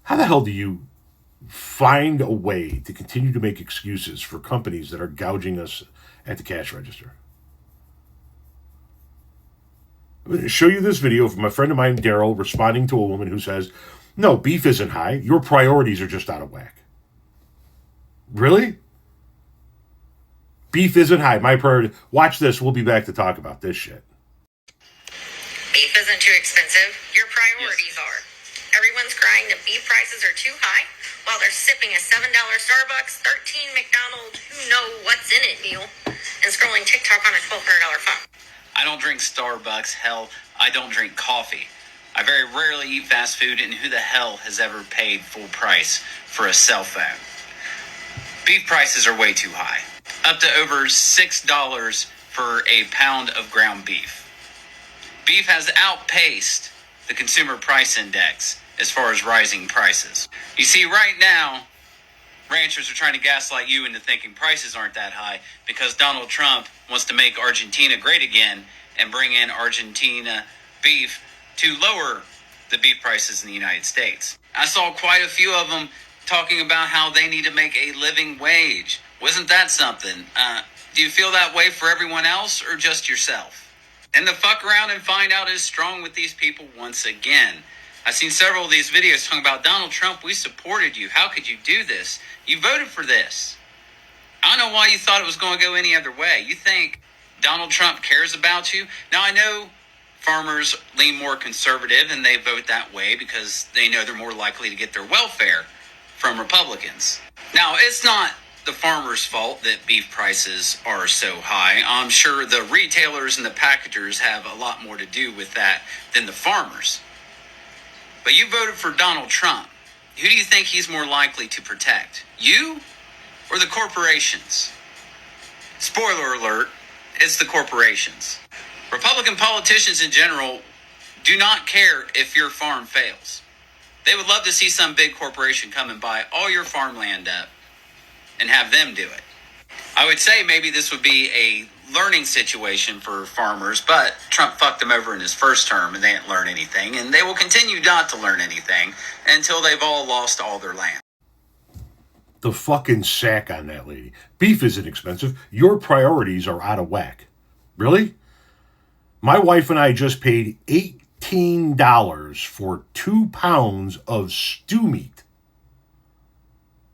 How the hell do you find a way to continue to make excuses for companies that are gouging us at the cash register? I'm going to show you this video from a friend of mine, Daryl, responding to a woman who says, no, beef isn't high. Your priorities are just out of whack. Really? Beef isn't high. My priority. Watch this. We'll be back to talk about this shit. Beef isn't too expensive. Your priorities are. Everyone's crying that beef prices are too high while they're sipping a $7 Starbucks, $13 McDonald's, who know what's in it meal, and scrolling TikTok on a $1,200 phone. I don't drink Starbucks. Hell, I don't drink coffee. I very rarely eat fast food, and who the hell has ever paid full price for a cell phone? Beef prices are way too high. Up to over $6 for a pound of ground beef. Beef has outpaced the consumer price index as far as rising prices. You see, right now, ranchers are trying to gaslight you into thinking prices aren't that high because Donald Trump wants to make Argentina great again and bring in Argentina beef to lower the beef prices in the United States. I saw quite a few of them talking about how they need to make a living wage. Wasn't that something? Do you feel that way for everyone else or just yourself? And the fuck around and find out is strong with these people once again. I've seen several of these videos talking about Donald Trump, we supported you. How could you do this? You voted for this. I don't know why you thought it was going to go any other way. You think Donald Trump cares about you? Now, I know farmers lean more conservative and they vote that way because they know they're more likely to get their welfare from Republicans. Now, it's not the farmers' fault that beef prices are so high. I'm sure the retailers and the packagers have a lot more to do with that than the farmers. But you voted for Donald Trump. Who do you think he's more likely to protect? You or the corporations? Spoiler alert, it's the corporations. Republican politicians in general do not care if your farm fails. They would love to see some big corporation come and buy all your farmland up and have them do it. I would say maybe this would be a learning situation for farmers, but Trump fucked them over in his first term and they didn't learn anything, and they will continue not to learn anything until they've all lost all their land. The fucking sack on that lady. Beef isn't expensive. Your priorities are out of whack. Really? My wife and I just paid $18 for 2 pounds of stew meat.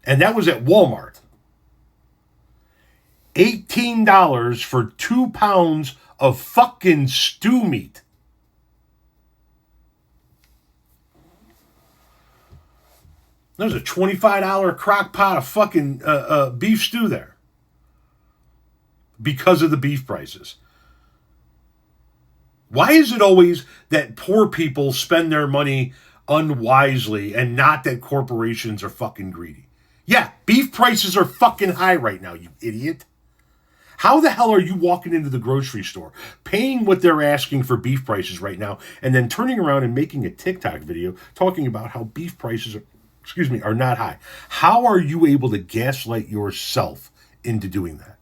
And that was at Walmart. $18 for 2 pounds of fucking stew meat. There's a $25 crock pot of fucking beef stew there. Because of the beef prices. Why is it always that poor people spend their money unwisely and not that corporations are fucking greedy? Yeah, beef prices are fucking high right now, you idiot. How the hell are you walking into the grocery store, paying what they're asking for beef prices right now, and then turning around and making a TikTok video talking about how beef prices are not high? How are you able to gaslight yourself into doing that?